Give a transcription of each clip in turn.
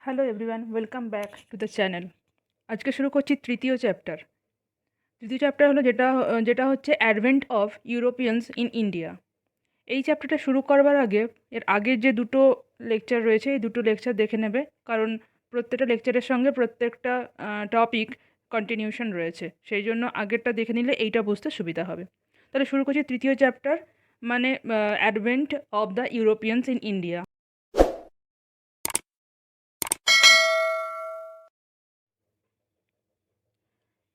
Hello everyone, welcome back to the channel. আজকে শুরু করছি তৃতীয় চ্যাপ্টার। তৃতীয় চ্যাপ্টার হলো যেটা হচ্ছে advent of Europeans in India. এই চ্যাপ্টারটা শুরু করবার আগে এর আগের যে দুটো লেকচার রয়েছে এই দুটো লেকচার দেখে নেবে, কারণ প্রত্যেকটা লেকচারের সঙ্গে প্রত্যেকটা টপিক কন্টিনিউশন রয়েছে, সেই জন্য আগেরটা দেখে নিলে এইটা বুঝতে সুবিধা হবে। তাহলে শুরু করছি তৃতীয় চ্যাপ্টার, মানে advent of the Europeans in India.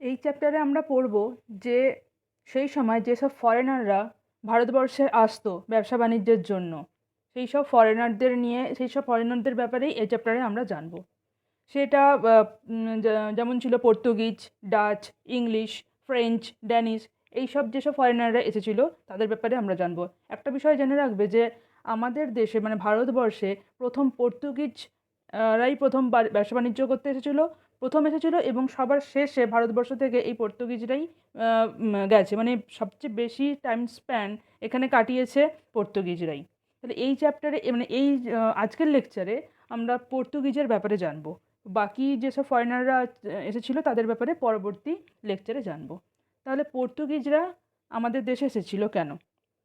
এই চ্যাপ্টারে আমরা পড়ব যে সেই সময় যেসব ফরেনাররা ভারতবর্ষে আসতো ব্যবসা বাণিজ্যের জন্য, সেই সব ফরেনারদের ব্যাপারেই এই চ্যাপ্টারে আমরা জানব। সেটা যেমন ছিল Portuguese, Dutch, English, French, Danish, এইসব যেসব ফরেনাররা এসেছিল তাদের ব্যাপারে আমরা জানবো। একটা বিষয় জেনে রাখবে যে আমাদের দেশে মানে ভারতবর্ষে প্রথম পর্তুগিজ রাই প্রথম ব্যবসা বাণিজ্য করতে এসেছিল এবং সবার শেষে ভারতবর্ষ থেকে এই পর্তুগিজরাই গেছে, মানে সবচেয়ে বেশি টাইম স্প্যান এখানে কাটিয়েছে পর্তুগিজরাই। তাহলে এই চ্যাপ্টারে মানে এই আজকের লেকচারে আমরা পর্তুগিজের ব্যাপারে জানবো। বাকি যেসব ফরেনাররা এসেছিল তাদের ব্যাপারে পরবর্তী লেকচারে জানবো। তাহলে পর্তুগিজরা আমাদের দেশে এসেছিল কেন?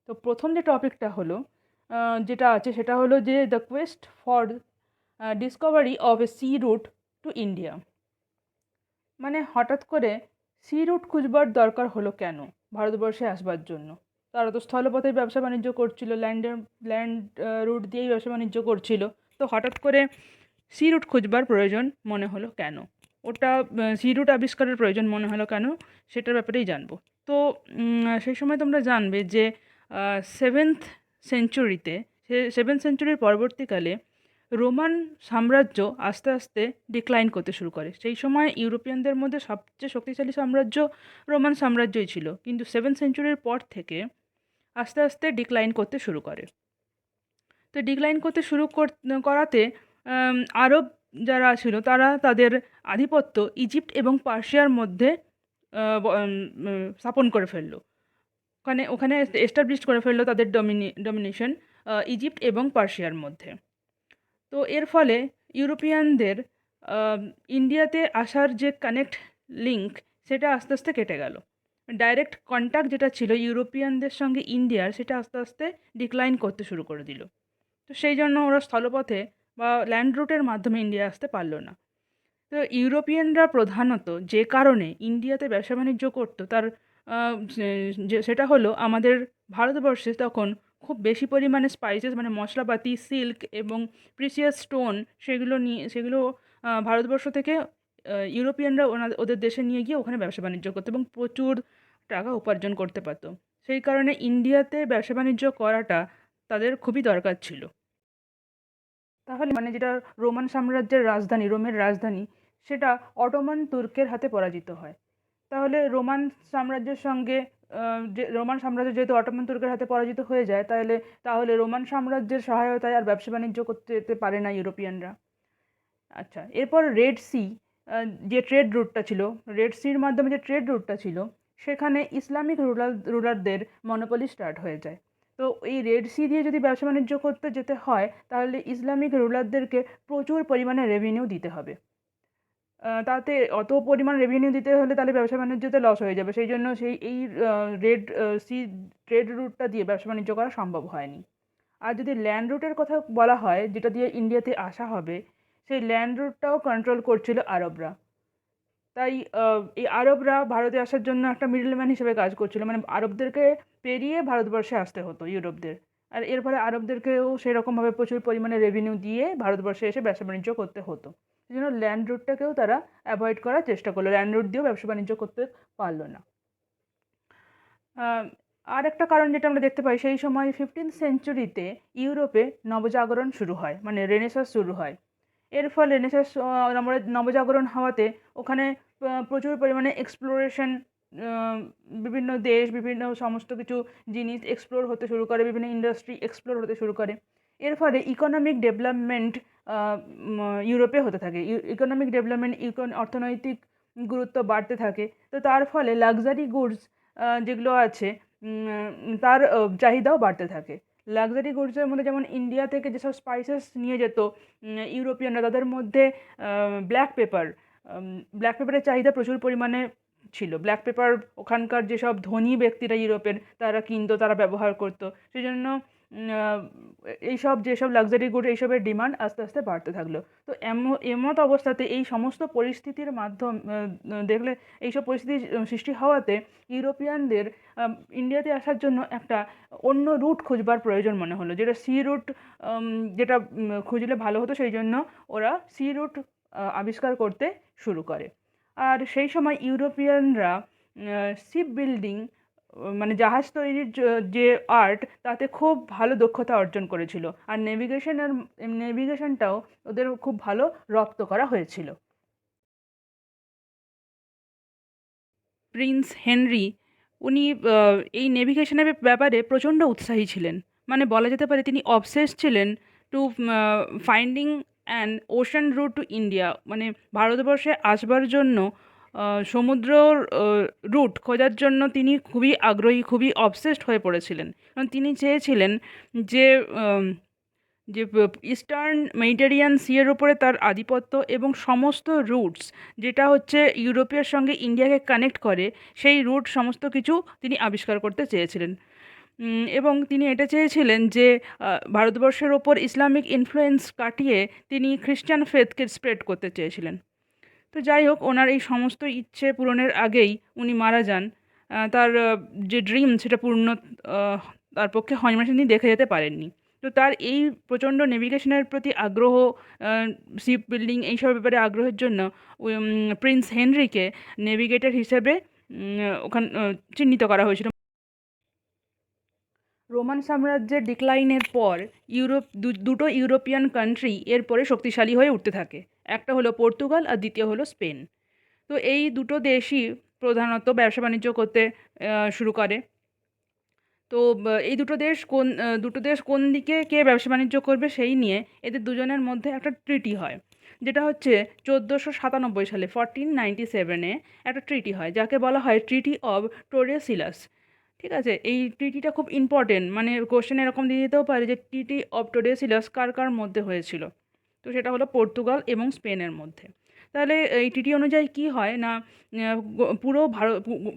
তো প্রথম যে টপিকটা হলো যেটা আছে সেটা হলো যে the quest for discovery of a sea route to India. মানে হঠাৎ করে সি রুট খুঁজবার দরকার হলো কেন ভারতবর্ষে আসবার জন্য? তারা তো স্থলপথে ব্যবসা বাণিজ্য করছিল, ল্যান্ড রুট দিয়েই ব্যবসা বাণিজ্য করছিল। তো হঠাৎ করে সি রুট খুঁজবার প্রয়োজন মনে হলো কেন? সি রুট আবিষ্কারের প্রয়োজন মনে হলো কেন সেটার ব্যাপারেই জানবো। তো সেই সময় তোমরা জানবে যে সেভেন্থ সেঞ্চুরিতে সেভেন্থ সেঞ্চুরির পরবর্তীকালে রোমান সাম্রাজ্য আস্তে আস্তে ডিক্লাইন করতে শুরু করে। সেই সময় ইউরোপিয়ানদের মধ্যে সবচেয়ে শক্তিশালী সাম্রাজ্য রোমান সাম্রাজ্যই ছিল, কিন্তু সেভেন্থ সেঞ্চুরির পর থেকে আস্তে আস্তে ডিক্লাইন করতে শুরু করে। তো ডিক্লাইন করতে করাতে আরব যারা ছিল তারা তাদের আধিপত্য ইজিপ্ট এবং পার্সিয়ার মধ্যে স্থাপন করে ফেললো। ওখানে এস্টাবলিশ করে ফেললো তাদের ডমিনেশন ইজিপ্ট এবং পার্সিয়ার মধ্যে। তো এর ফলে ইউরোপিয়ানদের ইন্ডিয়াতে আসার যে লিঙ্ক সেটা আস্তে আস্তে কেটে গেল। ডাইরেক্ট কন্ট্যাক্ট যেটা ছিল ইউরোপিয়ানদের সঙ্গে ইন্ডিয়ার, সেটা আস্তে আস্তে ডিক্লাইন করতে শুরু করে দিল। তো সেই জন্য ওরা স্থলপথে বা ল্যান্ড রুটের মাধ্যমে ইন্ডিয়া আসতে পারলো না। তো ইউরোপিয়ানরা প্রধানত যে কারণে ইন্ডিয়াতে ব্যবসা বাণিজ্য করতো তার সেটা হলো আমাদের ভারতবর্ষে তখন খুব বেশি পরিমাণে স্পাইসেস মানে মশলাপাতি, সিল্ক এবং প্রিসিয়াস স্টোন সেগুলো ভারতবর্ষ থেকে ইউরোপিয়ানরা ওদের দেশে নিয়ে গিয়ে ওখানে ব্যবসা বাণিজ্য করতো এবং প্রচুর টাকা উপার্জন করতে পারতো। সেই কারণে ইন্ডিয়াতে ব্যবসা বাণিজ্য করাটা তাদের খুবই দরকার ছিল। তাহলে মানে যেটা রোমের রাজধানী সেটা অটোমান তুর্কের হাতে পরাজিত হয়। তাহলে রোমান সাম্রাজ্য যেহেতু অটোমান তুর্কের হাতে পরাজিত হয়ে যায়, তাহলে রোমান সাম্রাজ্যের সহায়তায় আর ব্যবসা বাণিজ্য করতে যেতে পারে না ইউরোপিয়ানরা। আচ্ছা, এরপর রেড সির মাধ্যমে যে ট্রেড রুটটা ছিল সেখানে ইসলামিক রুলারদের মনোপলি স্টার্ট হয়ে যায়। তো এই রেড সি দিয়ে যদি ব্যবসা বাণিজ্য করতে যেতে হয় তাহলে ইসলামিক রুলারদেরকে প্রচুর পরিমাণে রেভিনিউ দিতে হবে। তাতে অত পরিমাণ রেভিনিউ দিতে হলে তাহলে ব্যবসা বাণিজ্যতে লস হয়ে যাবে, সেই জন্য এই রেড সি ট্রেড রুটটা দিয়ে ব্যবসা বাণিজ্য করা সম্ভব হয়নি। আর যদি ল্যান্ড রুটের কথা বলা হয় যেটা দিয়ে ইন্ডিয়াতে আসা হবে, সেই ল্যান্ড রুটটাও কন্ট্রোল করছিল আরবরা। তাই এই আরবরা ভারতে আসার জন্য একটা মিডলম্যান হিসেবে কাজ করছিল, মানে আরবদেরকে পেরিয়ে ভারতবর্ষে আসতে হতো ইউরোপদের। আর এর ফলে আরবদেরকেও সেরকমভাবে প্রচুর পরিমাণে রেভিনিউ দিয়ে ভারতবর্ষে এসে ব্যবসা বাণিজ্য করতে হতো। সেই জন্য ল্যান্ড রুটটাকেও তারা অ্যাভয়েড করার চেষ্টা করলো, ল্যান্ড রুট দিয়েও ব্যবসা বাণিজ্য করতে পারলো না। আর একটা কারণ যেটা আমরা দেখতে পাই, সেই সময় 15th সেঞ্চুরিতে ইউরোপে নবজাগরণ শুরু হয়, মানে রেনেসাঁস শুরু হয়। এর ফলে নবজাগরণ হওয়াতে ওখানে প্রচুর পরিমাণে এক্সপ্লোরেশন, বিভিন্ন দেশ বিভিন্ন সমস্ত কিছু জিনিস এক্সপ্লোর হতে শুরু করে, বিভিন্ন ইন্ডাস্ট্রি এক্সপ্লোর হতে শুরু করে। এর ফলে ইকোনমিক ডেভেলপমেন্ট ইউরোপে হতে থাকে। অর্থনৈতিক গুরুত্ব বাড়তে থাকে। তো তার ফলে লাক্সারি গুডস যেগুলো আছে তার চাহিদাও বাড়তে থাকে। লাক্সারি গুডসের মধ্যে যেমন ইন্ডিয়া থেকে যেসব স্পাইসেস নিয়ে যেত ইউরোপিয়ানরা, তাদের মধ্যে ব্ল্যাক পেপার ব্ল্যাক পেপারের চাহিদা প্রচুর পরিমাণে ছিল। ব্ল্যাক পেপার ওখানকার যেসব ধনী ব্যক্তিরা ইউরোপের তারা কিনতো, তারা ব্যবহার করতো। সেই জন্য এইসব যেসব লাক্সারি গুড এইসবের ডিমান্ড আস্তে আস্তে বাড়তে থাকলো। তো এমত অবস্থাতে এই সমস্ত পরিস্থিতির দেখলে এইসব পরিস্থিতির সৃষ্টি হওয়াতে ইউরোপিয়ানদের ইন্ডিয়াতে আসার জন্য একটা অন্য রুট খুঁজবার প্রয়োজন মনে হলো, যেটা সি রুট, যেটা খুঁজলে ভালো হতো। সেই জন্য ওরা সি রুট আবিষ্কার করতে শুরু করে। আর সেই সময় ইউরোপিয়ানরা শিপ বিল্ডিং মানে জাহাজ তৈরির যে আর্ট, তাতে খুব ভালো দক্ষতা অর্জন করেছিল। আর নেভিগেশনটাও ওদের খুব ভালো রপ্ত করা হয়েছিল। প্রিন্স হেনরি উনি এই নেভিগেশনের ব্যাপারে প্রচণ্ড উৎসাহী ছিলেন। মানে বলা যেতে পারে তিনি অবসেস ছিলেন to finding an ocean route to India. মানে ভারতবর্ষে আসবার জন্য সমুদ্রর রুট খোঁজার জন্য তিনি খুবই আগ্রহী, খুবই অবসেসড হয়ে পড়েছিলেন। কারণ তিনি চেয়েছিলেন যে যে ইস্টার্ন মেডিটেরিয়ান সিয়ের ওপরে তার আধিপত্য এবং সমস্ত রুটস যেটা হচ্ছে ইউরোপের সঙ্গে ইন্ডিয়াকে কানেক্ট করে, সেই রুট সমস্ত কিছু তিনি আবিষ্কার করতে চেয়েছিলেন। এবং তিনি এটা চেয়েছিলেন যে ভারতবর্ষের ওপর ইসলামিক ইনফ্লুয়েন্স কাটিয়ে তিনি খ্রিস্টান ফেথকে স্প্রেড করতে চেয়েছিলেন। তো যাই হোক, ওনার এই সমস্ত ইচ্ছে পূরণের আগেই উনি মারা যান। তার যে ড্রিম সেটা পূর্ণ তার পক্ষে হয়নি, মানে তিনি দেখে যেতে পারেননি। তো তার এই প্রচণ্ড নেভিগেশনের প্রতি আগ্রহ, শিপ বিল্ডিং এইসব ব্যাপারে আগ্রহের জন্য প্রিন্স হেনরিকে নেভিগেটর হিসেবে ওখানে চিহ্নিত করা হয়েছিল। রোমান সাম্রাজ্যের ডিক্লাইনের পর দুটো ইউরোপিয়ান কান্ট্রি এরপরে শক্তিশালী হয়ে উঠতে থাকে। একটা হলো পর্তুগাল আর দ্বিতীয় হলো স্পেন। তো এই দুটো দেশই প্রধানত ব্যবসা বাণিজ্য করতে শুরু করে। তো এই দুটো দেশ কোন দিকে কে ব্যবসা বাণিজ্য করবে সেই নিয়ে এদের দুজনের মধ্যে একটা ট্রিটি হয়, যেটা হচ্ছে 1497 সালে 1497-এ একটা ট্রিটি হয়, যাকে বলা হয় ট্রিটি অব টোরেসিলাস। ঠিক আছে, এই ট্রিটিটা খুব ইম্পর্টেন্ট। মানে কোশ্চেন এরকম দিয়ে দিতেও পারে যে ট্রিটি অব টোরেসিলাস কার কার মধ্যে হয়েছিল। তো সেটা হলো পর্তুগাল এবং স্পেনের মধ্যে। তাহলে এই ট্রিটি অনুযায়ী কি হয় না,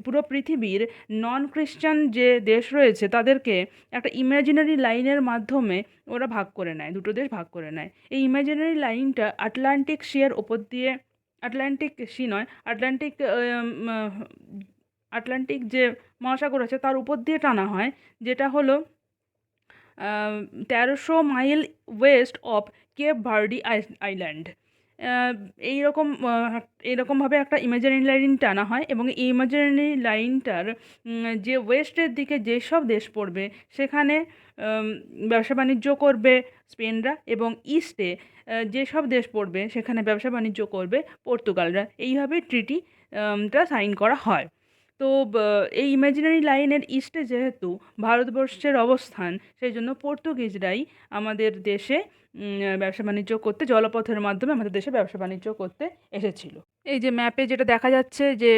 পুরো পৃথিবীর নন খ্রিস্টান যে দেশ রয়েছে তাদেরকে একটা ইমাজিনারি লাইনের মাধ্যমে ওরা ভাগ করে নেয়, দুটো দেশ ভাগ করে নেয়। এই ইমাজিনারি লাইনটা আটলান্টিক সির ওপর দিয়ে, আটলান্টিক সি নয়, আটলান্টিক যে মহাসাগর আছে তার উপর দিয়ে টানা হয়, যেটা হলো 1300 miles west of Cape Verde island. এইরকমভাবে একটা ইমাজিনারি লাইন টানা হয়, এবং এই ইমাজিনারি লাইনটার যে ওয়েস্টের দিকে যেসব দেশ পড়বে সেখানে ব্যবসা বাণিজ্য করবে স্পেনরা, এবং ইস্টে যেসব দেশ পড়বে সেখানে ব্যবসা বাণিজ্য করবে পর্তুগালরা। এইভাবে ট্রিটিটা সাইন করা হয়। তো এই ইমাজিনারি লাইনের ইস্টে যেহেতু ভারতবর্ষের অবস্থান, সেই জন্য পর্তুগিজরাই আমাদের দেশে ব্যবসা বাণিজ্য করতে, জলপথের মাধ্যমে আমাদের দেশে ব্যবসা বাণিজ্য করতে এসেছিল। এই যে ম্যাপে যেটা দেখা যাচ্ছে যে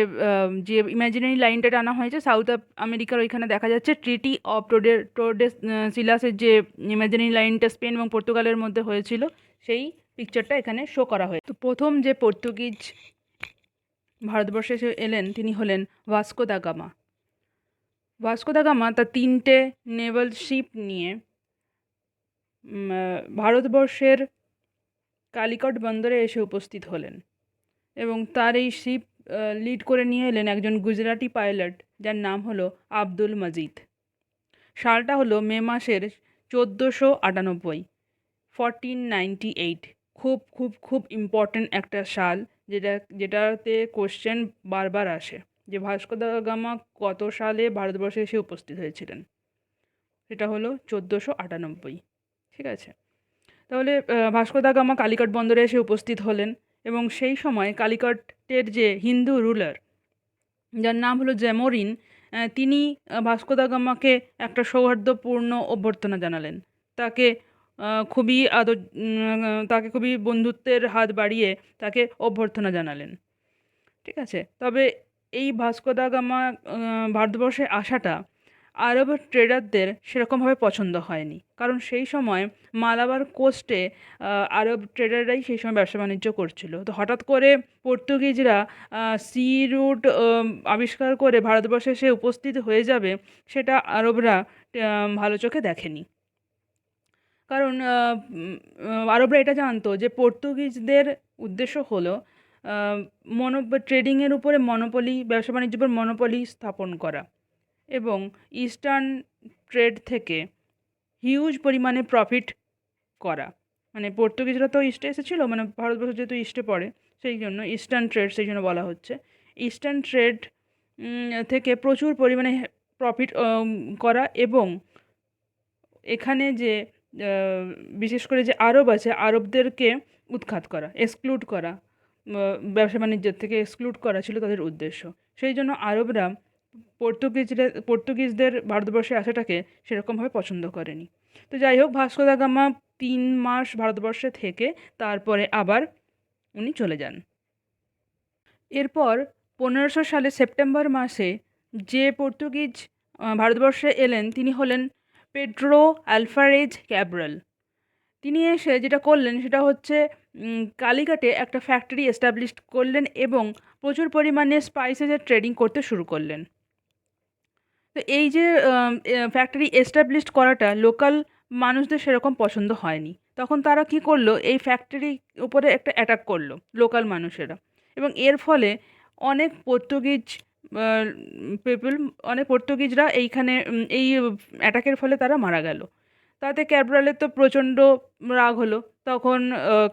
ইমাজিনারি লাইনটা টানা হয়েছে সাউথ আমেরিকার ওইখানে দেখা যাচ্ছে ট্রিটি অফ টোরেসিলাসের যে ইমাজিনারি লাইনটা স্পেন এবং পর্তুগালের মধ্যে হয়েছিল, সেই পিকচারটা এখানে শো করা হয়েছে। তো প্রথম যে পর্তুগিজ ভারতবর্ষে এলেন তিনি হলেন Vasco da Gama. Vasco da Gama তার 3টে নেভাল শিপ নিয়ে ভারতবর্ষের কালিকট বন্দরে এসে উপস্থিত হলেন, এবং তার এই শিপ লিড করে নিয়ে এলেন একজন গুজরাটি পাইলট যার নাম হলো আব্দুল মজিদ। সালটা হলো মে মাসের 1498, 1498। খুব খুব খুব ইম্পর্ট্যান্ট একটা সাল, যেটাতে কোশ্চেন বারবার আসে যে ভাস্কো দা গামা কত সালে ভারতবর্ষে এসে উপস্থিত হয়েছিলেন। সেটা হলো 1498। ঠিক আছে, তাহলে ভাস্কো দা গামা কালিকট বন্দরে এসে উপস্থিত হলেন, এবং সেই সময় কালিকটের যে হিন্দু রুলার যার নাম হলো জ্যামোরিন, তিনি ভাস্কো দা গামাকে একটা সৌহার্দ্যপূর্ণ অভ্যর্থনা জানালেন। তাকে তাকে খুবই বন্ধুত্বের হাত বাড়িয়ে তাকে অভ্যর্থনা জানালেন। ঠিক আছে, তবে এই ভাস্কো দা গামা ভারতবর্ষে আসাটা আরব ট্রেডারদের সেরকমভাবে পছন্দ হয়নি, কারণ সেই সময় মালাবার কোস্টে আরব ট্রেডাররাই সেই সময় ব্যবসা বাণিজ্য করছিল। তো হঠাৎ করে পর্তুগিজরা সি রুট আবিষ্কার করে ভারতবর্ষে এসে উপস্থিত হয়ে যাবে, সেটা আরবরা ভালো চোখে দেখেনি। কারণ আরবরা এটা জানতো যে পর্তুগিজদের উদ্দেশ্য হলো ট্রেডিংয়ের উপরে মনোপলি, ব্যবসা বাণিজ্যের উপর মনোপলি স্থাপন করা এবং ইস্টার্ন ট্রেড থেকে হিউজ পরিমাণে প্রফিট করা। মানে পর্তুগিজরা তো ইস্টে এসেছিলো, মানে ভারতবর্ষ যেহেতু ইস্টে পড়ে সেই জন্য ইস্টার্ন ট্রেড সেই জন্য বলা হচ্ছে। ইস্টার্ন ট্রেড থেকে প্রচুর পরিমাণে প্রফিট করা এবং এখানে যে বিশেষ করে যে আরব আছে, আরবদেরকে উৎখাত করা, এক্সক্লুড করা, ব্যবসা বাণিজ্যের থেকে এক্সক্লুড করা ছিল তাদের উদ্দেশ্য। সেই জন্য আরবরা পর্তুগিজদের ভারতবর্ষে আসাটাকে সেরকমভাবে পছন্দ করেনি। তো যাই হোক, ভাস্কো দা গামা 3 মাস ভারতবর্ষে থেকে তারপরে আবার উনি চলে যান। এরপর 1500 সালে সেপ্টেম্বর মাসে যে পর্তুগিজ ভারতবর্ষে এলেন তিনি হলেন পেড্রো আলভারেজ ক্যাব্রাল। তিনি এসে যেটা করলেন সেটা হচ্ছে কালিকাটে একটা ফ্যাক্টরি এস্টাবলিশ করলেন এবং প্রচুর পরিমাণে স্পাইসেসের ট্রেডিং করতে শুরু করলেন। তো এই যে ফ্যাক্টরি এস্টাবলিশ করাটা লোকাল মানুষদের সেরকম পছন্দ হয়নি। তখন তারা কি করলো, এই ফ্যাক্টরি উপরে একটা অ্যাটাক করলো লোকাল মানুষেরা, এবং এর ফলে অনেক পর্তুগিজ পিপল, অনেক পর্তুগিজরা এইখানে এই অ্যাটাকের ফলে তারা মারা গেল। তাতে ক্যাব্রালের তো প্রচণ্ড রাগ হলো। তখন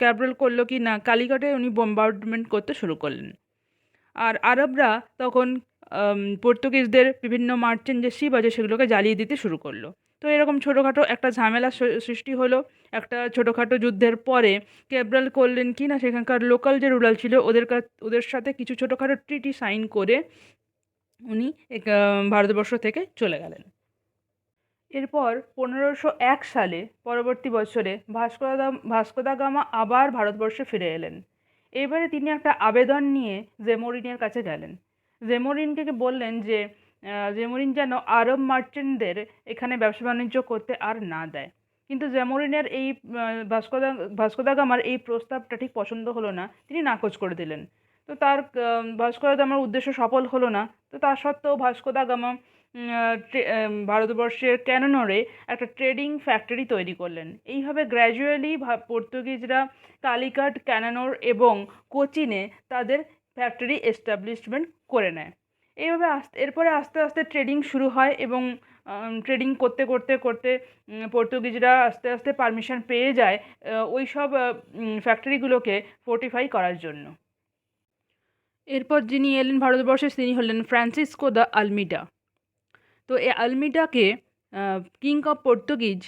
ক্যাব্রাল করলো কি না, কালিকটে উনি বোম্বার্ডমেন্ট করতে শুরু করলেন। আর আরবরা তখন পর্তুগিজদের বিভিন্ন মার্চেন্ট যে শিপ আছে সেগুলোকে জ্বালিয়ে দিতে শুরু করলো। তো এরকম ছোটোখাটো একটা ঝামেলা সৃষ্টি হলো। একটা ছোটোখাটো যুদ্ধের পরে ক্যাব্রাল করলেন কি না, সেখানকার লোকাল যে রুলার ছিল ওদের সাথে কিছু ছোটোখাটো ট্রিটি সাইন করে উনি ভারতবর্ষ থেকে চলে গেলেন। এরপর 1501 সালে পরবর্তী বছরে ভাস্কো দা গামা আবার ভারতবর্ষে ফিরে এলেন। এবারে তিনি একটা আবেদন নিয়ে জেমোরিনের কাছে গেলেন। জেমোরিনকে বললেন যে জেমোরিন যেন আরব মার্চেন্টদের এখানে ব্যবসা বাণিজ্য করতে আর না দেয়। কিন্তু জেমোরিনের এই ভাস্কো দা গামার এই প্রস্তাবটা ঠিক পছন্দ হলো না, তিনি নাকচ করে দিলেন। তো তার ভাস্কো দা গামার উদ্দেশ্য সফল হলো না। তো তা সত্ত্বেও ভাস্কো দা গামা ভারতবর্ষের ক্যানানরে একটা ট্রেডিং ফ্যাক্টরি তৈরি করলেন। এইভাবে গ্র্যাজুয়ালি পর্তুগিজরা কালিকাট, ক্যানানোর এবং কোচিনে তাদের ফ্যাক্টরি এস্টাবলিশমেন্ট করে নেয়। এইভাবে এরপরে আস্তে আস্তে ট্রেডিং শুরু হয় এবং ট্রেডিং করতে করতে করতে পর্তুগিজরা আস্তে আস্তে পারমিশন পেয়ে যায় ওই সব ফ্যাক্টরিগুলোকে ফোর্টিফাই করার জন্য। এরপর যিনি এলেন ভারতবর্ষে তিনি হলেন ফ্রান্সিসকো দ্য আলমিডা। তো এই আলমিডাকে কিং অফ পর্তুগিজ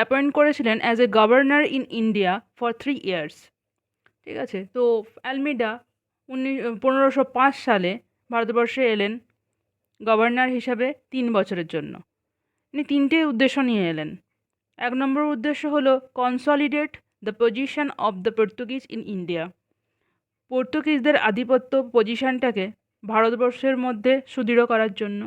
অ্যাপয়েন্ট করেছিলেন as a governor in India for 3 years. ঠিক আছে, তো আলমিডা 1505 সালে ভারতবর্ষে এলেন গভর্নর হিসাবে 3 বছরের জন্য। তিনি 3টে উদ্দেশ্য নিয়ে এলেন। 1 নম্বর উদ্দেশ্য হলো consolidate the position of the Portuguese in India. পর্তুগিজদের আধিপত্য পজিশনটাকে ভারতবর্ষের মধ্যে সুদৃঢ় করার জন্য।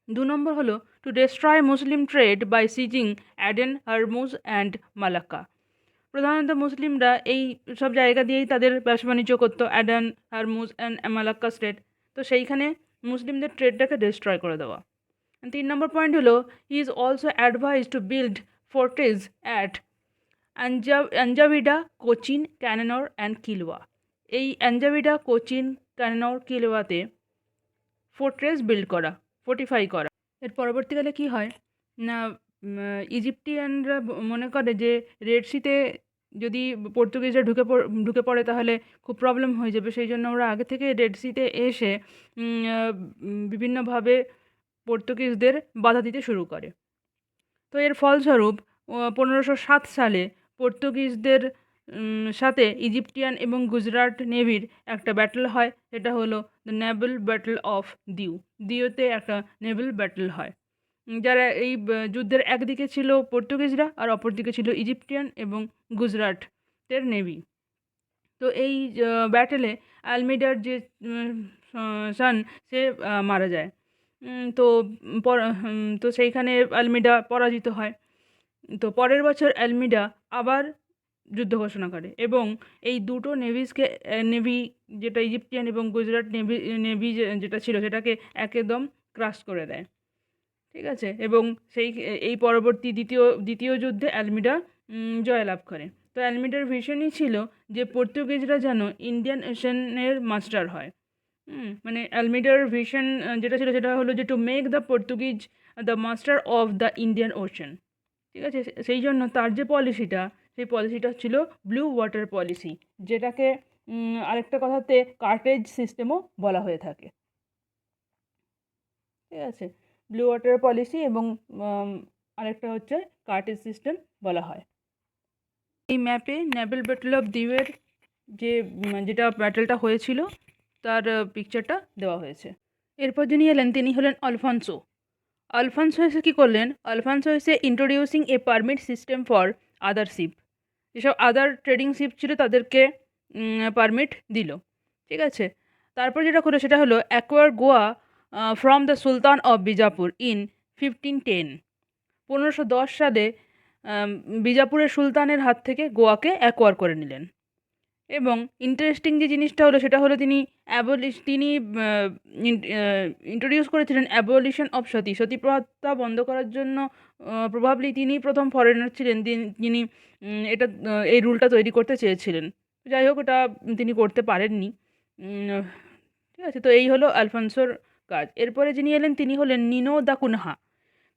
2 নম্বর হলো to destroy Muslim trade by seizing Aden, Hormuz and Malacca. প্রধানত মুসলিমরা এই সব জায়গা দিয়েই তাদের ব্যবসা বাণিজ্য করতো, অ্যাডেন, হরমুজ অ্যান্ড মালাক্কা স্টেট। তো সেইখানে মুসলিমদের ট্রেডটাকে ডিস্ট্রয় করে দেওয়া। 3 নম্বর পয়েন্ট হলো he is also advise to build forts at Anjediva, Cochin, Cannanore and Kilwa. এই আঞ্জাভিডা, কোচিন, ক্যানানোর, কিলওয়াতে ফোর্ট্রেস বিল্ড করা, ফোর্টিফাই করা। এর পরবর্তীকালে কি হয় না, ইজিপ্টিয়ানরা মনে করে যে রেড সিতে যদি পর্তুগিজরা ঢুকে পড়ে তাহলে খুব প্রবলেম হয়ে যাবে। সেই জন্য ওরা আগে থেকে রেড সিতে এসে বিভিন্নভাবে পর্তুগিজদের বাধা দিতে শুরু করে। তো এর ফলস্বরূপ 1507 সালে পর্তুগিজদের সাথে ইজিপ্টিয়ান এবং গুজরাট নেভির একটা ব্যাটল হয়। এটা হলো দ্য নেভাল ব্যাটল অফ দিউতে একটা নেভাল ব্যাটল হয়। যারা এই যুদ্ধের একদিকে ছিল পর্তুগিজরা আর অপরদিকে ছিল ইজিপ্টিয়ান এবং গুজরাটের নেভি। তো এই ব্যাটেলে আলমিডার যে সন সে মারা যায়। তো তো সেইখানে আলমিডা পরাজিত হয়। তো পরের বছর আলমিডা আবার যুদ্ধ ঘোষণা করে এবং এই দুটো নেভি, যেটা ইজিপ্টিয়ান এবং গুজরাট নেভি যেটা ছিল সেটাকে একদম ক্রাশ করে দেয়। ঠিক আছে? এবং এই পরবর্তী দ্বিতীয় যুদ্ধে আলমিডা জয়লাভ করে। তো আলমিডার ভিশনই ছিল যে পর্তুগিজরা যেন ইন্ডিয়ান ওশেনের মাস্টার হয়। মানে আলমিডার ভিশন যেটা ছিল সেটা হলো যে to make the Portuguese the master of the Indian ocean. ঠিক আছে? সেই জন্য তার যে পলিসিটা, সেই পলিসিটা ছিল ব্লু ওয়াটার পলিসি, যেটাকে আরেকটা কথাতে কার্টেজ সিস্টেমও বলা হয়ে থাকে। ঠিক আছে? ব্লু ওয়াটার পলিসি এবং আরেকটা হচ্ছে কার্টেজ সিস্টেম বলা হয়। এই ম্যাপে নেভেল ব্যাটল অফ দ্বীপের যেটা ব্যাটেলটা হয়েছিল তার পিকচারটা দেওয়া হয়েছে। এরপর যিনি এলেন তিনি হলেন আলফানসো। আলফানসো এসে কী করলেন? আলফানসো এসে introducing a permit system for other ship, যেসব আদার ট্রেডিং শিপ ছিল তাদেরকে পারমিট দিল। ঠিক আছে? তারপর যেটা করলো সেটা হলো acquire Goa from the Sultan of Bijapur in 1510। 1510 সালে বিজাপুরের সুলতানের হাত থেকে গোয়াকে অ্যাকোয়ার করে নিলেন। এবং ইন্টারেস্টিং যে জিনিসটা হলো সেটা হলো তিনি ইন্ট্রোডিউস করেছিলেন অ্যাবলিশন অফ সতী প্রথা বন্ধ করার জন্য। প্রবাবলি তিনি প্রথম ফরেনার ছিলেন যিনি এই রুলটা তৈরি করতে চেয়েছিলেন। যাই হোক, এটা তিনি করতে পারেননি। ঠিক আছে? তো এই হলো আলফানসোর কাজ। এরপরে যিনি এলেন তিনি হলেন নিনো দা কুনহা।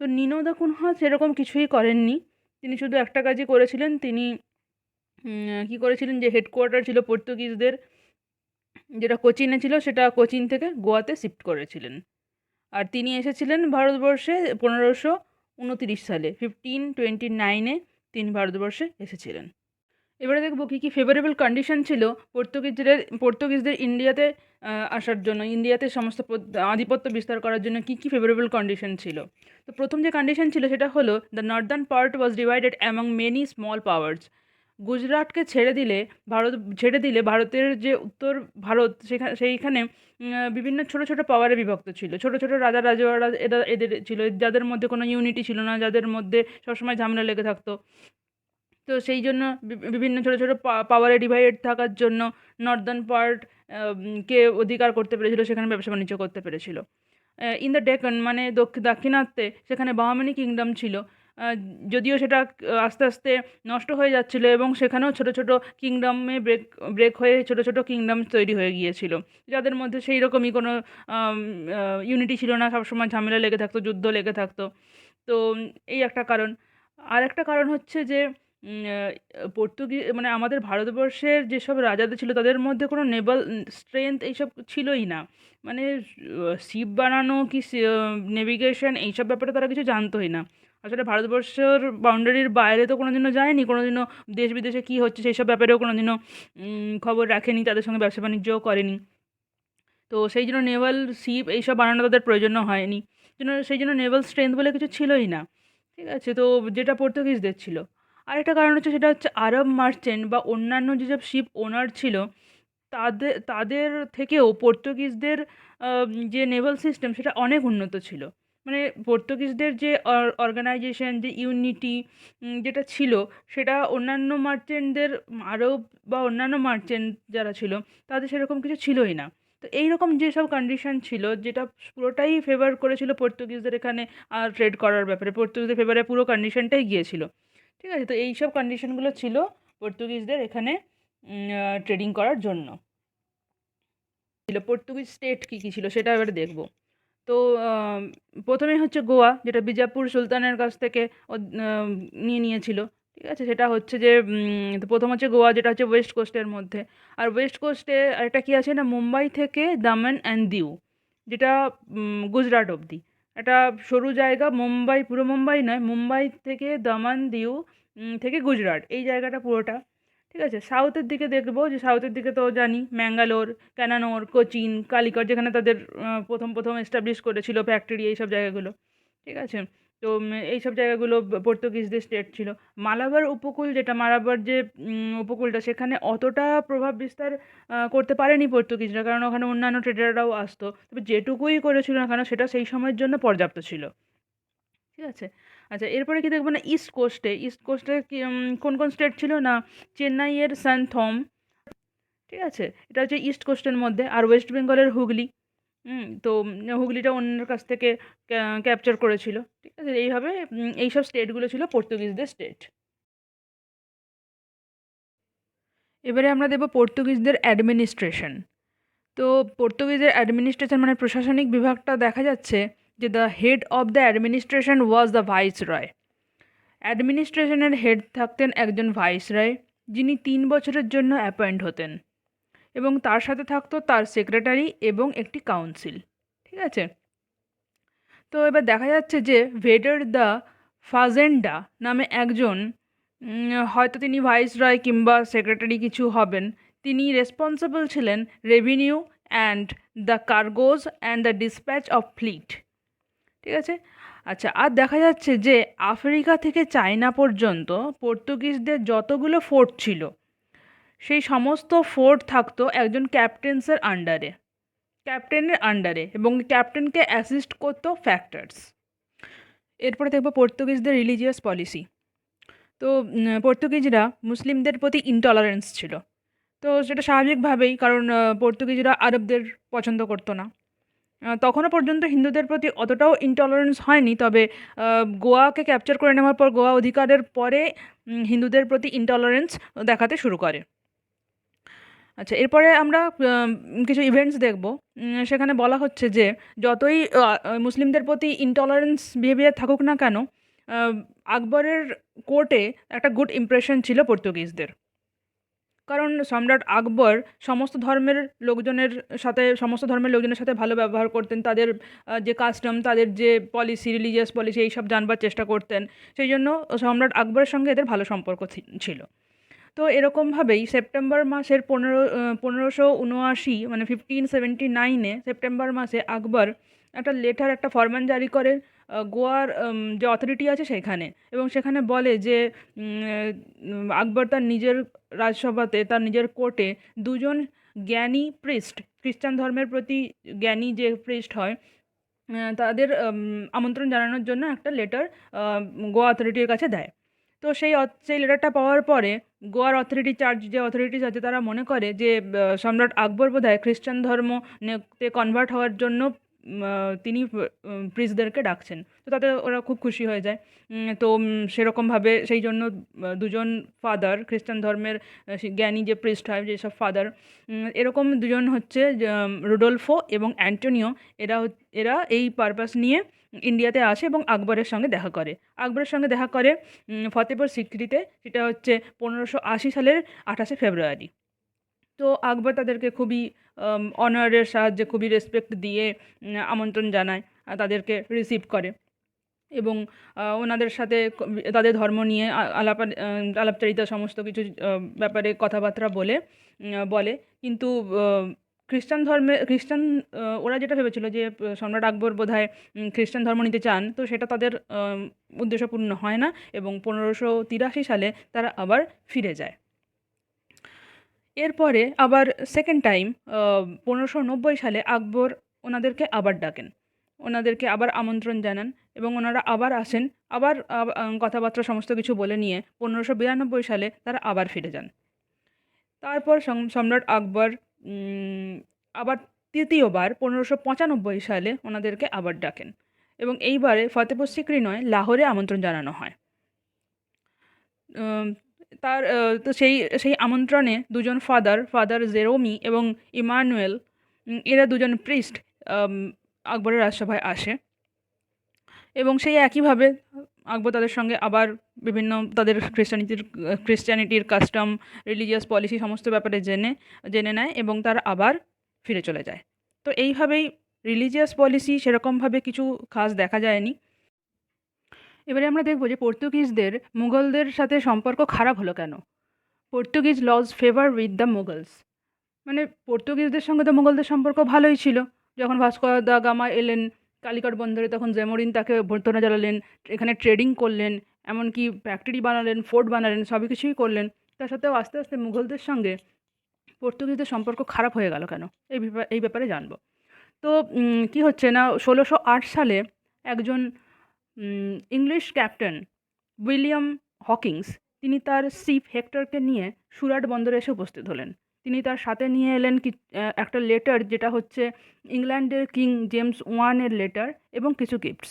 তো নিনো দা কুনহা সেরকম কিছুই করেননি, তিনি শুধু একটা কাজই করেছিলেন। তিনি কী করেছিলেন, যে হেডকোয়ার্টার ছিল পর্তুগিজদের যেটা কোচিনে ছিল, সেটা কোচিন থেকে গোয়াতে শিফট করেছিলেন। আর তিনি এসেছিলেন ভারতবর্ষে 1529 সালে, 1529-এ তিনি ভারতবর্ষে এসেছিলেন। এবারে দেখব কী কী ফেভারেবল কন্ডিশন ছিল পর্তুগিজদের ইন্ডিয়াতে আসার জন্য, ইন্ডিয়াতে সমস্ত আধিপত্য বিস্তার করার জন্য কী কী ফেভারেবল কন্ডিশন ছিল। তো প্রথম যে কন্ডিশন ছিল সেটা হলো the northern part was divided among many small powers. গুজরাটকে ছেড়ে দিলে ভারতের যে উত্তর ভারত সেইখানে বিভিন্ন ছোট ছোট পাওয়ারে বিভক্ত ছিল। ছোট ছোট রাজা রাজোয়ারা এদের ছিল, যাদের মধ্যে কোনো ইউনিটি ছিল না, যাদের মধ্যে সবসময় ঝামেলা লেগে থাকতো। তো সেই জন্য বিভিন্ন ছোট ছোট পাওয়ারে ডিভাইডেড থাকার জন্য নর্দার্ন পার্ট কে অধিকার করতে পেরেছিল, সেখানে ব্যবসা বাণিজ্য করতে পেরেছিল। ইন দ্য ডেকান, মানে দাক্ষিণাত্যে, সেখানে বাহামানি কিংডম ছিল। যদিও সেটা আস্তে আস্তে নষ্ট হয়ে যাচ্ছিল এবং সেখানেও ছোট ছোট কিংডমে ব্রেক হয়ে ছোট ছোট কিংডম তৈরি হয়ে গিয়েছিল, যাদের মধ্যে সেই রকমই কোনো ইউনিটি ছিল না, সবসময় ঝামেলা লেগে থাকতো, যুদ্ধ লেগে থাকতো। তো এই একটা কারণ। আর একটা কারণ হচ্ছে যে মানে আমাদের ভারতবর্ষের যেসব রাজাদের ছিল তাদের মধ্যে কোনো নেভাল স্ট্রেংথ এইসব ছিলই না। মানে শিপ বানানো কি নেভিগেশন এইসব ব্যাপারে তারা কিছু জানতোই না। আসলে ভারতবর্ষের বাউন্ডারির বাইরে তো কোনোদিনও যায়নি, কোনোদিনও দেশ বিদেশে কী হচ্ছে সেই সব ব্যাপারেও কোনোদিনও খবর রাখেনি, তাদের সঙ্গে ব্যবসা বাণিজ্যও করেনি। তো সেই জন্য নেভাল শিপ এইসব বানানো তাদের প্রয়োজনও হয়নি। সেই জন্য নেভাল স্ট্রেংথ বলে কিছু ছিলই না। ঠিক আছে? তো যেটা পর্তুগিজদের ছিল। আরেকটা কারণ হচ্ছে সেটা হচ্ছে আরব মার্চেন্ট বা অন্যান্য যেসব শিপ ওনার ছিল তাদের থেকেও পর্তুগিজদের যে নেভাল সিস্টেম সেটা অনেক উন্নত ছিল। মানে পর্তুগিজদের যে অর্গানাইজেশন, যে ইউনিটি যেটা ছিল, সেটা অন্যান্য মার্চেন্টদের, আরব বা অন্যান্য মার্চেন্ট যারা ছিল তাদের সেরকম কিছু ছিলই না। তো এইরকম যেসব কন্ডিশন ছিল, যেটা পুরোটাই ফেভার করেছিল পর্তুগিজদের এখানে ট্রেড করার ব্যাপারে, পর্তুগিজদের ফেভারে পুরো কন্ডিশনটাই গিয়েছিল। ঠিক আছে? তো এইসব কন্ডিশনগুলো ছিল পর্তুগিজদের এখানে ট্রেডিং করার জন্য। পর্তুগিজ স্টেট কী কী ছিল সেটা এবারে দেখব। তো প্রথমে হচ্ছে গোয়া, যেটা বিজাপুর সুলতানের কাছ থেকে নিয়েছিল। ঠিক আছে? সেটা হচ্ছে যে তো প্রথম হচ্ছে গোয়া, যেটা হচ্ছে ওয়েস্ট কোস্টের মধ্যে। আর ওয়েস্ট কোস্টে আরেকটা কী আছে না, মুম্বাই থেকে দামন অ্যান্ড দিউ, যেটা গুজরাট অবধি একটা সরু জায়গা। পুরো মুম্বাই নয়, মুম্বাই থেকে দামন দিউ থেকে গুজরাট, এই জায়গাটা পুরোটা। ঠিক আছে? সাউথের দিকে দেখবো, যে সাউথের দিকে তো জানি ম্যাঙ্গালোর, ক্যানানোর, কোচিন, কালিকট, যেখানে তাদের প্রথম এস্টাবলিশ করেছিল ফ্যাক্টরি, এইসব জায়গাগুলো। ঠিক আছে? তো এইসব জায়গাগুলো পর্তুগিজদের স্টেট ছিল। মালাবার উপকূল, যেটা মালাবার যে উপকূলটা, সেখানে অতটা প্রভাব বিস্তার করতে পারেনি পর্তুগিজরা, কারণ ওখানে অন্যান্য ট্রেডাররাও আসতো। তবে যেটুকুই করেছিল না কেন সেটা সেই সময়ের জন্য পর্যাপ্ত ছিল। ঠিক আছে। আচ্ছা, এরপরে কি দেখবো না, ইস্ট কোস্টে কি কোন কোন স্টেট ছিল না, চেন্নাইয়ের সানথম, ঠিক আছে, এটা হচ্ছে ইস্ট কোস্টের মধ্যে। আর ওয়েস্ট বেঙ্গলের হুগলি, তো হুগলিটা অন্যের কাছ থেকে ক্যাপচার করেছিল। ঠিক আছে, এইভাবে এইসব স্টেটগুলো ছিল পর্তুগিজদের স্টেট। এবারে আমরা দেবো পর্তুগিজদের অ্যাডমিনিস্ট্রেশন। তো পর্তুগিজের অ্যাডমিনিস্ট্রেশন মানে প্রশাসনিক বিভাগটা দেখা যাচ্ছে যে the head of the administration was the viceroy. অ্যাডমিনিস্ট্রেশনের হেড থাকতেন একজন ভাইসরয়, যিনি 3 বছরের জন্য অ্যাপয়েন্ট হতেন, এবং তার সাথে থাকতো তার সেক্রেটারি এবং একটি কাউন্সিল। ঠিক আছে। তো এবার দেখা যাচ্ছে যে ভেডার দ্য ফাজেন্ডা নামে একজন, হয়তো তিনি ভাইসরয় কিংবা সেক্রেটারি কিছু হবেন, তিনি রেসপন্সিবল ছিলেন revenue and the cargoes and the dispatch of fleet. ঠিক আছে। আচ্ছা, আর দেখা যাচ্ছে যে আফ্রিকা থেকে চায়না পর্যন্ত পর্তুগিজদের যতগুলো ফোর্ট ছিল, সেই সমস্ত ফোর্ট থাকতো একজন ক্যাপ্টেনের আন্ডারে, এবং ক্যাপ্টেনকে অ্যাসিস্ট করতো ফ্যাক্টরস। এরপরে দেখবো পর্তুগিজদের রিলিজিয়াস পলিসি। তো পর্তুগিজরা মুসলিমদের প্রতি ইনটলারেন্স ছিল। তো সেটা স্বাভাবিকভাবেই, কারণ পর্তুগিজরা আরবদের পছন্দ করতো না। তখনও পর্যন্ত হিন্দুদের প্রতি অতটাও ইনটলারেন্স হয়নি, তবে গোয়াকে ক্যাপচার করে নেওয়ার পর, গোয়া অধিকারের পরে হিন্দুদের প্রতি ইনটলারেন্স দেখাতে শুরু করে। আচ্ছা, এরপরে আমরা কিছু ইভেন্টস দেখব। সেখানে বলা হচ্ছে যে যতই মুসলিমদের প্রতি ইনটলারেন্স বিহেভিয়ার থাকুক না কেন, আহ, আকবরের কোর্টে একটা গুড ইমপ্রেশন ছিল পর্তুগিজদের। কারণ সম্রাট আকবর সমস্ত ধর্মের লোকজনের সাথে ভালো ব্যবহার করতেন, তাদের যে কাস্টম, তাদের যে পলিসি, রিলিজিয়াস পলিসি, এইসব জানবার চেষ্টা করতেন। সেই জন্য সম্রাট আকবরের সঙ্গে এদের ভালো সম্পর্ক ছিল। তো এরকমভাবেই সেপ্টেম্বর মাসের 1579, মানে 1579-এ সেপ্টেম্বর মাসে আকবর একটা ফরমান জারি করেন গোয়ার যে অথরিটি আছে সেখানে, এবং সেখানে বলে যে আকবর তার নিজের রাজসভাতে, তার নিজের কোর্টে দুজন জ্ঞানী প্রিস্ট, খ্রিস্টান ধর্মের প্রতি জ্ঞানী যে প্রিস্ট হয়, তাদের আমন্ত্রণ জানানোর জন্য একটা লেটার গোয়া অথরিটির কাছে দেয়। তো সেই লেটারটা পাওয়ার পরে গোয়ার যে অথরিটিস আছে, তারা মনে করে যে সম্রাট আকবর বোধহয় খ্রিস্টান ধর্মতে কনভার্ট হওয়ার জন্য তিনি প্রিস্টদেরকে ডাকছেন। তো তাতে ওরা খুব খুশি হয়ে যায়। তো সেরকমভাবে সেই জন্য দুজন ফাদার, খ্রিস্টান ধর্মের জ্ঞানী যে প্রিস্ট হয়, যেসব ফাদার, এরকম দুজন হচ্ছে রুডোলফো এবং অ্যান্টোনিও, এরা এই পারপাস নিয়ে ইন্ডিয়াতে আসে এবং আকবরের সঙ্গে দেখা করে ফতেপুর সিক্রিতে। সেটা হচ্ছে 1580 সালের 28শে ফেব্রুয়ারি। তো আকবর তাদেরকে খুবই অনারের সাহায্যে, খুবই রেসপেক্ট দিয়ে আমন্ত্রণ জানায়, তাদেরকে রিসিভ করে, এবং ওনাদের সাথে তাদের ধর্ম নিয়ে আলাপচারিতা, সমস্ত কিছু ব্যাপারে কথাবার্তা বলে। কিন্তু ওরা যেটা ভেবেছিল যে সম্রাট আকবর বোধহয় খ্রিস্টান ধর্ম নিতে চান, তো সেটা তাদের উদ্দেশ্য পূর্ণ হয় না, এবং 1583 সালে তারা আবার ফিরে যায়। এরপরে আবার সেকেন্ড টাইম 1590 সালে আকবর ওনাদেরকে আবার আমন্ত্রণ জানান, এবং ওনারা আবার আসেন, আবার কথাবার্তা সমস্ত কিছু বলে নিয়ে 1592 সালে তারা আবার ফিরে যান। তারপর সম্রাট আকবর আবার তৃতীয়বার 1595 সালে ওনাদেরকে আবার ডাকেন, এবং এইবারে ফতেপুর সিক্রি নয়, লাহোরে আমন্ত্রণ জানানো হয়। তার তো সেই আমন্ত্রণে দুজন ফাদার জেরোমি এবং ইমানুয়েল, এরা দুজন প্রিস্ট আকবরের রাজসভায় আসে, এবং সেই একইভাবে আকবর তাদের সঙ্গে আবার বিভিন্ন তাদের ক্রিশ্চিয়ানিটির কাস্টম, রিলিজিয়াস পলিসি, সমস্ত ব্যাপারে জেনে নেয়, এবং তারা আবার ফিরে চলে যায়। তো এইভাবেই রিলিজিয়াস পলিসি সেরকমভাবে কিছু খাস দেখা যায়নি। এবারে আমরা দেখব যে পর্তুগিজদের মুঘলদের সাথে সম্পর্ক খারাপ হলো কেন। Portuguese lose favour with the Mughals. মানে পর্তুগিজদের সঙ্গে তো মুঘলদের সম্পর্ক ভালোই ছিল। যখন ভাস্কো দা গামা এলেন, কালিকট বন্দরে তখন জেমোরিন তাকে অভ্যর্থনা জানালেন, এখানে ট্রেডিং করলেন, এমনকি ফ্যাক্টরি বানালেন, ফোর্ট বানালেন, সবই কিছুই করলেন। তার সাথেও আস্তে আস্তে মুঘলদের সঙ্গে পর্তুগিজদের সম্পর্ক খারাপ হয়ে গেল কেন, এই ব্যাপারে জানবো। তো কি হচ্ছে না, 1608 সালে একজন ইংলিশ ক্যাপ্টেন উইলিয়াম হকিংস, তিনি তার শিপ হেক্টরকে নিয়ে সুরাট বন্দরে এসে উপস্থিত হলেন। তিনি তার সাথে নিয়ে এলেন একটা লেটার, যেটা হচ্ছে ইংল্যান্ডের কিং জেমস ওয়ানের লেটার, এবং কিছু গিফটস।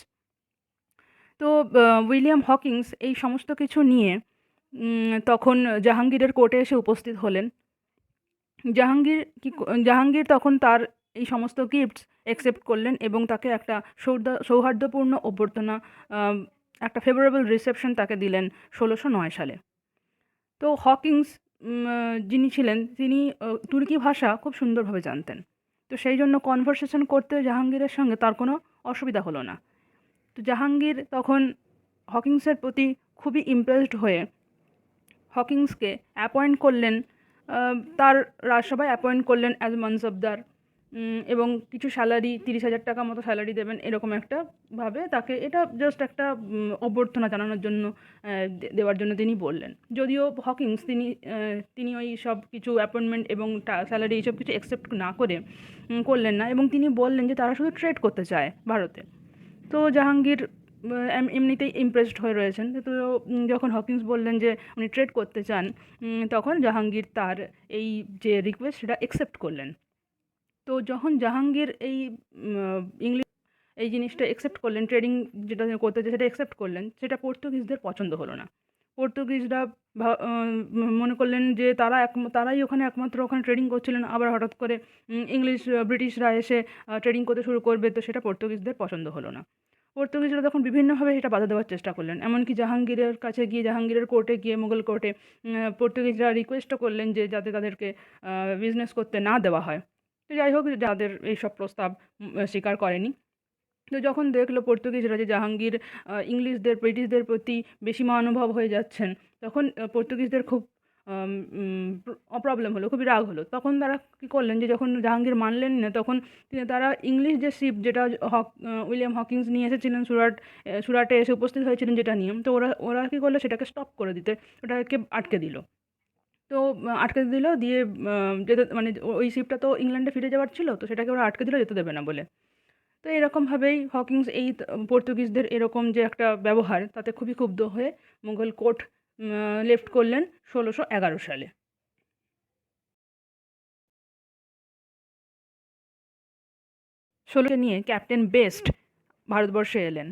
তো উইলিয়াম হকিংস এই সমস্ত কিছু নিয়ে তখন জাহাঙ্গীরের কোর্টে এসে উপস্থিত হলেন। জাহাঙ্গীর তখন তার এই সমস্ত গিফটস অ্যাকসেপ্ট করলেন এবং তাকে একটা সৌহার্দ্যপূর্ণ অভ্যর্থনা, একটা ফেভারেবল রিসেপশন তাকে দিলেন 1609 সালে। তো হকিংস যিনি ছিলেন, তিনি তুর্কি ভাষা খুব সুন্দরভাবে জানতেন। তো সেই জন্য কনভারসেশন করতে জাহাঙ্গীরের সঙ্গে তার কোনো অসুবিধা হলো না। তো জাহাঙ্গীর তখন হকিংসের প্রতি খুবই ইমপ্রেসড হয়ে হকিংসকে অ্যাপয়েন্ট করলেন, তার রাজসভায় অ্যাপয়েন্ট করলেন অ্যাজ মনসবদার, এবং কিছু স্যালারি, 30,000 টাকা মতো স্যালারি দেবেন, এরকম একটা ভাবে তাকে, এটা জাস্ট একটা অভ্যর্থনা জানানোর জন্য, দেওয়ার জন্য তিনি বললেন। যদিও হকিংস তিনি ওই সব কিছু অ্যাপয়েন্টমেন্ট এবং স্যালারি এইসব কিছু অ্যাকসেপ্ট না করে করলেন না, এবং তিনি বললেন যে তারা শুধু ট্রেড করতে চায় ভারতে। তো জাহাঙ্গীর এমনিতেই ইমপ্রেসড হয়ে রয়েছেন। তো যখন হকিংস বললেন যে উনি ট্রেড করতে চান, তখন জাহাঙ্গীর তার এই যে রিকোয়েস্ট সেটা অ্যাকসেপ্ট করলেন। তো যখন জাহাঙ্গীর এই জিনিসটা অ্যাকসেপ্ট করলেন, ট্রেডিং যেটা করতে চাই সেটা অ্যাকসেপ্ট করলেন, সেটা পর্তুগিজদের পছন্দ হলো না। পর্তুগিজরা মনে করলেন যে তারাই ওখানে একমাত্র ওখানে ট্রেডিং করছিলেন, আবার হঠাৎ করে ব্রিটিশরা এসে ট্রেডিং করতে শুরু করবে, তো সেটা পর্তুগিজদের পছন্দ হলো না। পর্তুগিজরা তখন বিভিন্নভাবে সেটা বাধা দেওয়ার চেষ্টা করলেন, এমনকি জাহাঙ্গীরের কাছে গিয়ে, জাহাঙ্গীরের কোর্টে গিয়ে, মুঘল কোর্টে পর্তুগিজরা রিকোয়েস্টও করলেন যে যাতে তাদেরকে বিজনেস করতে না দেওয়া হয়। তো যাই হোক, যাদের এইসব প্রস্তাব স্বীকার করেনি। তো যখন দেখলো পর্তুগিজরা যে জাহাঙ্গীর ব্রিটিশদের প্রতি বেশি মহানুভব হয়ে যাচ্ছেন, তখন পর্তুগিজদের খুব প্রবলেম হলো, খুবই রাগ হলো। তখন তারা কী করলেন, যে যখন জাহাঙ্গীর মানলেন না, তখন তারা ইংলিশ যে শিপ, যেটা উইলিয়াম হকিংস নিয়ে এসেছিলেন সুরাটে এসে উপস্থিত হয়েছিলেন যেটা নিয়ম, তো ওরা কী করলো, সেটাকে স্টপ করে দিতে, ওটাকে আটকে দিল। তো আটকে দিল, দিয়ে যেতে, মানে ওই শিপটা তো ইংল্যান্ডে ফিরে যাওয়ার ছিল, তো সেটাকে ওরা আটকে দিল, যেতে দেবে না বলে। তো এরকমভাবেই হকিংস এই পর্তুগিজদের এরকম যে একটা ব্যবহার, তাতে খুবই ক্ষুব্ধ হয়ে মুঘল কোর্ট লেফট করলেন 1611 সালে। নিয়ে ক্যাপ্টেন বেস্ট ভারতবর্ষে এলেন।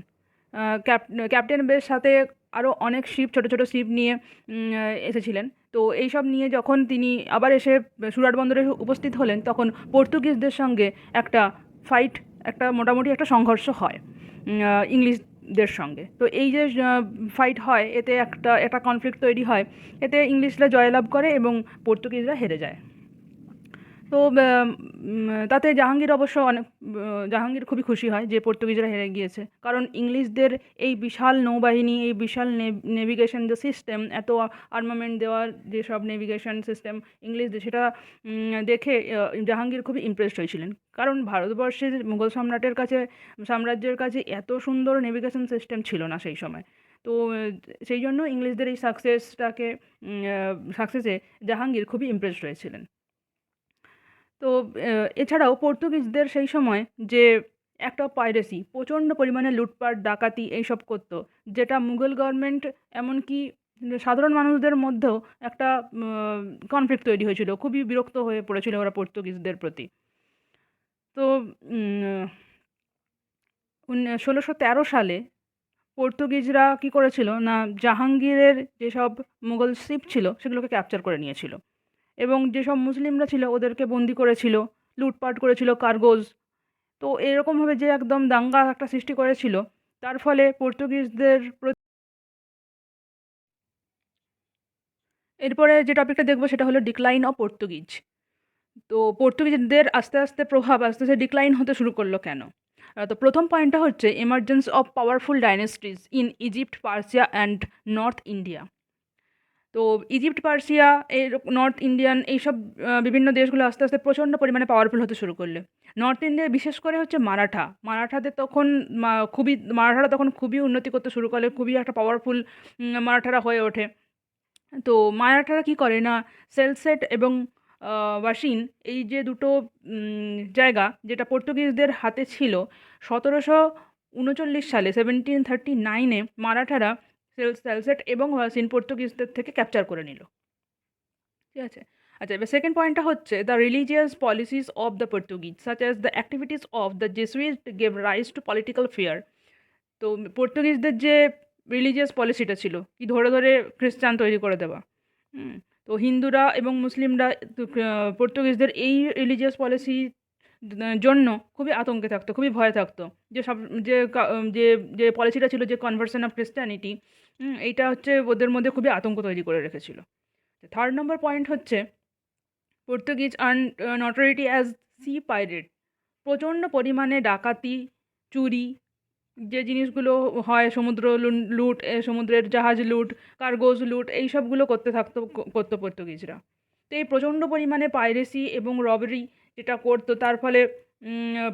ক্যাপ্টেন বেস্ট সাথে আরও অনেক শিপ, ছোট ছোট শিপ নিয়ে এসেছিলেন। তো এইসব নিয়ে যখন তিনি আবার এসে সুরাট বন্দরে উপস্থিত হলেন, তখন পর্তুগিজদের সঙ্গে মোটামুটি একটা সংঘর্ষ হয় ইংলিশদের সঙ্গে। তো এই যে ফাইট হয়, এতে একটা কনফ্লিক্ট তৈরি হয়, এতে ইংলিশরা জয়লাভ করে এবং পর্তুগিজরা হেরে যায়। তো তাতে জাহাঙ্গীর খুবই খুশি হয় যে পর্তুগিজরা হেরে গিয়েছে, কারণ ইংলিশদের এই বিশাল নৌবাহিনী, এই বিশাল নেভিগেশন যে সিস্টেম, এত আর্মামেন্ট দেওয়ার যেসব নেভিগেশন সিস্টেম ইংলিশদের, সেটা দেখে জাহাঙ্গীর খুবই ইমপ্রেসড হয়েছিলেন। কারণ ভারতবর্ষের মুঘল সাম্রাজ্যের কাছে এত সুন্দর নেভিগেশন সিস্টেম ছিল না সেই সময়। তো সেই জন্য ইংলিশদের এই সাকসেসে জাহাঙ্গীর খুবই ইমপ্রেসড হয়েছিলেন। তো এছাড়াও পর্তুগিজদের সেই সময় যে একটা পাইরেসি, প্রচণ্ড পরিমাণে লুটপাট, ডাকাতি এইসব করতো, যেটা মুঘল গভর্নমেন্ট, এমনকি সাধারণ মানুষদের মধ্যেও একটা কনফ্লিক্ট তৈরি হয়েছিল, খুবই বিরক্ত হয়ে পড়েছিল ওরা পর্তুগিজদের প্রতি। তো 1613 সালে পর্তুগিজরা কী করেছিল না, জাহাঙ্গীরের যেসব মুঘল শিপ ছিল সেগুলোকে ক্যাপচার করে নিয়েছিল, এবং যেসব মুসলিমরা ছিল ওদেরকে বন্দি করেছিল, লুটপাট করেছিল কার্গোজ। তো এরকমভাবে যে একদম দাঙ্গা একটা সৃষ্টি করেছিল, তার ফলে পর্তুগিজদের এরপরে যে টপিকটা দেখবো সেটা হলো ডিক্লাইন অফ পর্তুগিজ। তো পর্তুগিজদের আস্তে আস্তে ডিক্লাইন হতে শুরু করলো কেন? তো প্রথম পয়েন্টটা হচ্ছে emergence of powerful dynasties in Egypt, Persia and North India. তো ইজিপ্ট, পার্সিয়া, এর নর্থ ইন্ডিয়ান এইসব বিভিন্ন দেশগুলো আস্তে আস্তে প্রচণ্ড পরিমাণে পাওয়ারফুল হতে শুরু করলে। নর্থ ইন্ডিয়ায় বিশেষ করে হচ্ছে মারাঠাদের তখন মারাঠারা তখন খুবই উন্নতি করতে শুরু করলে, খুবই একটা পাওয়ারফুল মারাঠারা হয়ে ওঠে। তো মারাঠারা কী করে না, সেলসেট এবং ওয়াশিন, এই যে দুটো জায়গা যেটা পর্তুগিজদের হাতে ছিল, 1739 সালে 1739-এ মারাঠারা সেলসেট এবং ওয়াশিন পর্তুগিজদের থেকে ক্যাপচার করে নিল। ঠিক আছে। আচ্ছা, এবার সেকেন্ড পয়েন্টটা হচ্ছে the religious policies of the Portuguese such as the activities of the Jesuit gave rise to political fear. তো পর্তুগিজদের যে রিলিজিয়াস পলিসিটা ছিল, কি ধরে ধরে খ্রিস্টান তৈরি করে দেওয়া। হুম, তো হিন্দুরা এবং মুসলিমরা পর্তুগিজদের এই রিলিজিয়াস পলিসি জন্য খুবই আতঙ্কে থাকতো, খুবই ভয়ে থাকতো, যে সব যে যে যে পলিসিটা ছিল, যে কনভার্সন অফ ক্রিশ্চিয়ানিটি, এইটা হচ্ছে ওদের মধ্যে খুবই আতঙ্ক তৈরি করে রেখেছিল। থার্ড নম্বর পয়েন্ট হচ্ছে Portuguese earn notoriety as sea pirate. প্রচণ্ড পরিমাণে ডাকাতি, চুরি, যে জিনিসগুলো হয়, সমুদ্র লুট, সমুদ্রের জাহাজ লুট, কার্গোজ লুট, এই সবগুলো করতো পর্তুগিজরা। তো এই প্রচণ্ড পরিমাণে পাইরেসি এবং রবারি যেটা করতো, তার ফলে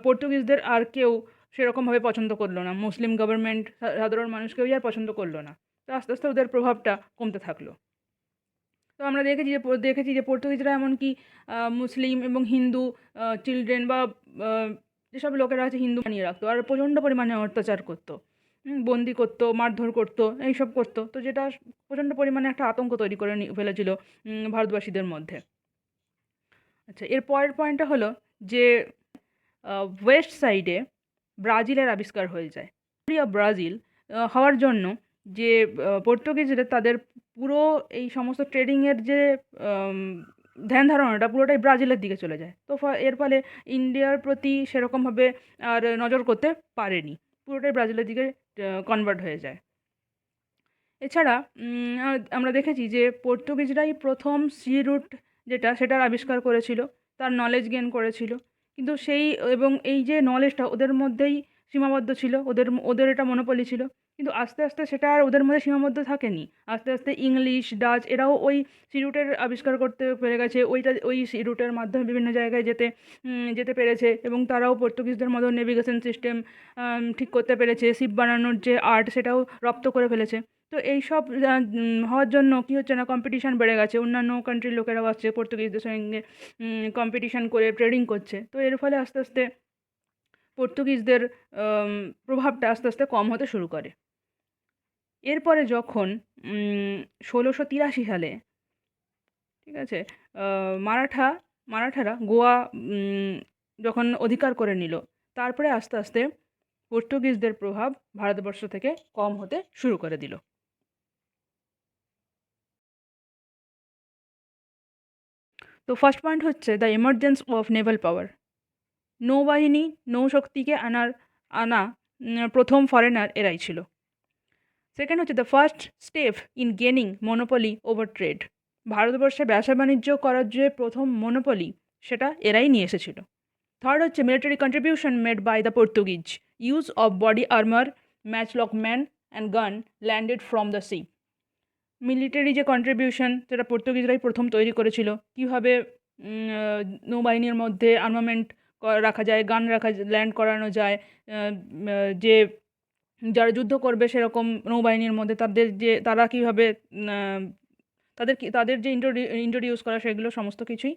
পর্তুগিজদের আর কেউ সেরকমভাবে পছন্দ করলো না। মুসলিম গভর্নমেন্ট সাধারণ মানুষ কেউই আর পছন্দ করলো না। তো আস্তে আস্তে ওদের প্রভাবটা কমতে থাকলো। তো আমরা দেখেছি যে পর্তুগিজরা এমনকি মুসলিম এবং হিন্দু চিলড্রেন বা যেসব লোকেরা আছে হিন্দু বানিয়ে রাখতো, আর প্রচণ্ড পরিমাণে অত্যাচার করতো, বন্দি করতো, মারধর করতো, এইসব করতো। তো যেটা প্রচণ্ড পরিমাণে একটা আতঙ্ক তৈরি করে ফেলেছিল ভারতবাসীদের মধ্যে। আচ্ছা, এর পরের পয়েন্টটা হলো যে ওয়েস্ট সাইডে ব্রাজিলের আবিষ্কার হয়ে যায়। ব্রাজিল হওয়ার জন্য যে পর্তুগিজরা তাদের পুরো এই সমস্ত ট্রেডিংয়ের যে ধ্যান ধারণাটা পুরোটাই ব্রাজিলের দিকে চলে যায়। তো এর ফলে ইন্ডিয়ার প্রতি সেরকমভাবে আর নজর করতে পারেনি, পুরোটাই ব্রাজিলের দিকে কনভার্ট হয়ে যায়। এছাড়া আমরা দেখেছি যে পর্তুগিজরাই প্রথম সি রুট যেটা, সেটার আবিষ্কার করেছিল, তার নলেজ গেইন করেছিল। কিন্তু এবং এই যে নলেজটা ওদের মধ্যেই সীমাবদ্ধ ছিল, ওদের এটা মনোপলি ছিল। কিন্তু আস্তে আস্তে সেটা আর ওদের মধ্যে সীমাবদ্ধ থাকেনি। আস্তে আস্তে ইংলিশ, ডাচ এরাও ওই সি রুটের আবিষ্কার করতে পেরে গেছে, ওই সি রুটের মাধ্যমে বিভিন্ন জায়গায় যেতে পেরেছে, এবং তারাও পর্তুগিজদের মতো নেভিগেশন সিস্টেম ঠিক করতে পেরেছে, শিপ বানানোর যে আর্ট সেটাও রপ্ত করে ফেলেছে। তো এইসব হওয়ার জন্য কী হচ্ছে না, কম্পিটিশান বেড়ে গেছে, অন্যান্য কান্ট্রির লোকেরাও আসছে পর্তুগিজদের সঙ্গে কম্পিটিশান করে ট্রেডিং করছে। তো এর ফলে আস্তে আস্তে পর্তুগিজদের প্রভাবটা আস্তে আস্তে কম হতে শুরু করে। এরপরে যখন 1683 সালে, ঠিক আছে, মারাঠারা গোয়া যখন অধিকার করে নিল, তারপরে আস্তে আস্তে পর্তুগিজদের প্রভাব ভারতবর্ষ থেকে কম হতে শুরু করে দিল। তো ফার্স্ট পয়েন্ট হচ্ছে দ্য এমার্জেন্স অফ নেভাল পাওয়ার। নৌবাহিনী, নৌশক্তিকে আনা প্রথম ফরেনার এরাই ছিল। সেকেন্ড হচ্ছে the first step in gaining monopoly over trade. ভারতবর্ষে ব্যবসা বাণিজ্য করার যে প্রথম মনোপলি, সেটা এরাই নিয়ে এসেছিল। থার্ড হচ্ছে military contribution made by the Portuguese, use of body armour, matchlock man and gun landed from the sea. Military যে কন্ট্রিবিউশন, সেটা পর্তুগিজরাই প্রথম তৈরি করেছিল। কীভাবে নৌবাহিনীর মধ্যে আর্মামেন্ট রাখা যায়, গান ল্যান্ড করানো যায়, যে যারা যুদ্ধ করবে সেরকম নৌবাহিনীর মধ্যে তারা কীভাবে তাদের যে ইন্ট্রোডিউস করা, সেগুলো সমস্ত কিছুই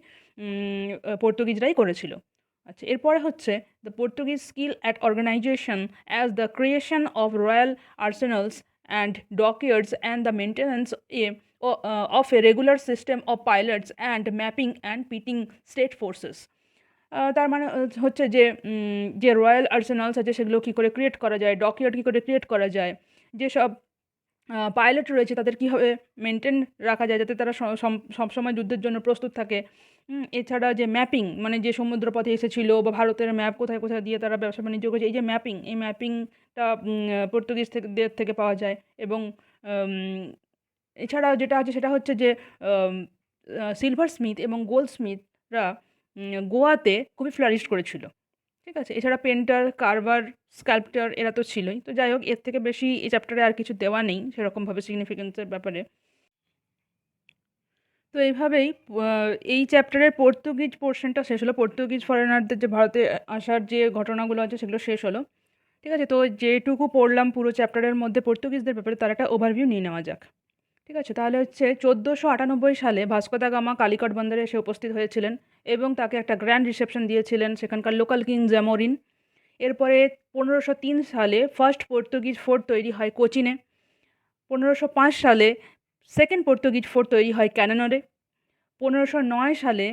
পর্তুগিজরাই করেছিল। আচ্ছা, এরপরে হচ্ছে the Portuguese skill at organisation as the creation of royal arsenals and dockyards and the maintenance of a regular system of pilots and mapping and pitting state forces. তার মানে হচ্ছে যে রয়্যাল আর্সেনালস আছে সেগুলো কী করে ক্রিয়েট করা যায়, ডকইয়ার্ড কী করে ক্রিয়েট করা যায়, যেসব পাইলট রয়েছে তাদের কীভাবে মেনটেন রাখা যায় যাতে তারা সবসময় যুদ্ধের জন্য প্রস্তুত থাকে। এছাড়া যে ম্যাপিং, মানে যে সমুদ্রপথে এসেছিল বা ভারতের ম্যাপ কোথায় কোথায় দিয়ে তারা ব্যবসা বাণিজ্য করেছে, এই যে এই ম্যাপিংটা পর্তুগিজ থেকে পাওয়া যায়। এবং এছাড়া যেটা আছে সেটা হচ্ছে যে সিলভার স্মিথ এবং গোল্ড স্মিথরা গোয়াতে খুবই ফ্লারিশ করেছিল। ঠিক আছে, এছাড়া পেন্টার, কার্ভার, স্কাল্পটার এরা তো ছিলই। তো যাই হোক, এর থেকে বেশি এই চ্যাপ্টারে আর কিছু দেওয়া নেই সেরকমভাবে সিগনিফিকেন্সের ব্যাপারে। তো এইভাবেই এই চ্যাপ্টারের পর্তুগিজ পোর্শনটা শেষ হলো। পর্তুগিজ ফরেনারদের যে ভারতে আসার যে ঘটনাগুলো আছে সেগুলো শেষ হলো। ঠিক আছে, তো যেটুকু পড়লাম পুরো চ্যাপ্টারের মধ্যে পর্তুগিজদের ব্যাপারে তার একটা ওভারভিউ নিয়ে নেওয়া যাক। ঠিক আছে, তাহলে হচ্ছে 1498 সালে ভাস্কো দা গামা কালিকট বন্দরে এসে উপস্থিত হয়েছিলেন এবং তাকে একটা গ্র্যান্ড রিসেপশন দিয়েছিলেন সেখানকার লোকাল কিং জামোরিন। এরপরে 1503 সালে ফার্স্ট পর্তুগিজ ফোর্ট তৈরি হয় কোচিনে। 1505 সালে সেকেন্ড পর্তুগিজ ফোর্ট তৈরি হয় ক্যানানরে। 1509 সালে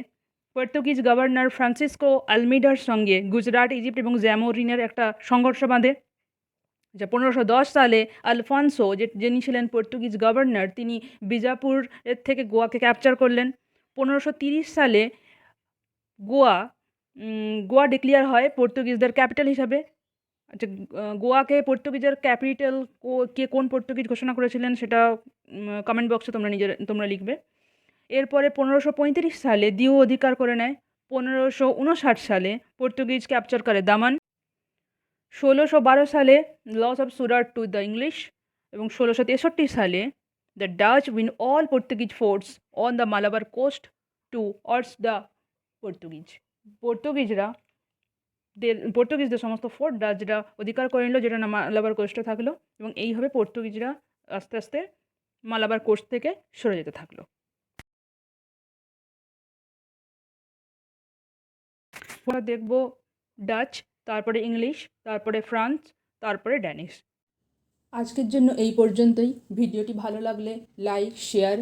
পর্তুগিজ গভর্নর ফ্রান্সিসকো আলমিডার সঙ্গে গুজরাট, ইজিপ্ট এবং জামোরিনের একটা সংঘর্ষ বাঁধে। যা 1510 সালে আলফানসো যিনি ছিলেন পর্তুগিজ গভর্নর, তিনি বিজাপুর এর থেকে গোয়াকে ক্যাপচার করলেন। 1530 সালে গোয়া গোয়া ডিক্লেয়ার হয় পর্তুগিজদের ক্যাপিটাল হিসাবে। আচ্ছা, গোয়াকে পর্তুগিজের ক্যাপিটাল কে কোন পর্তুগিজ ঘোষণা করেছিলেন সেটা কমেন্ট বক্সে তোমরা লিখবে। এরপরে 1535 সালে দিউ অধিকার করে নেয়। 1559 সালে পর্তুগিজ ক্যাপচার করে দামান। 1612 সালে loss of Surat to the English এবং 1663 সালে the Dutch win all Portuguese forts on the Malabar coast to অর্স দ্য পর্তুগিজ। পর্তুগিজদের সমস্ত ফোর্ট ডাচরা অধিকার করে নিল, যেটা না মালাবার কোস্টে থাকলো, এবং এইভাবে পর্তুগিজরা আস্তে আস্তে মালাবার কোস্ট থেকে সরে যেতে থাকলো। আমরা দেখব ডাচ, তারপরে ইংলিশ, তারপরে ফ্রান্স, তারপরে ড্যানিশ। আজকের জন্য এই পর্যন্তই। ভিডিওটি ভালো লাগলে লাইক, শেয়ার,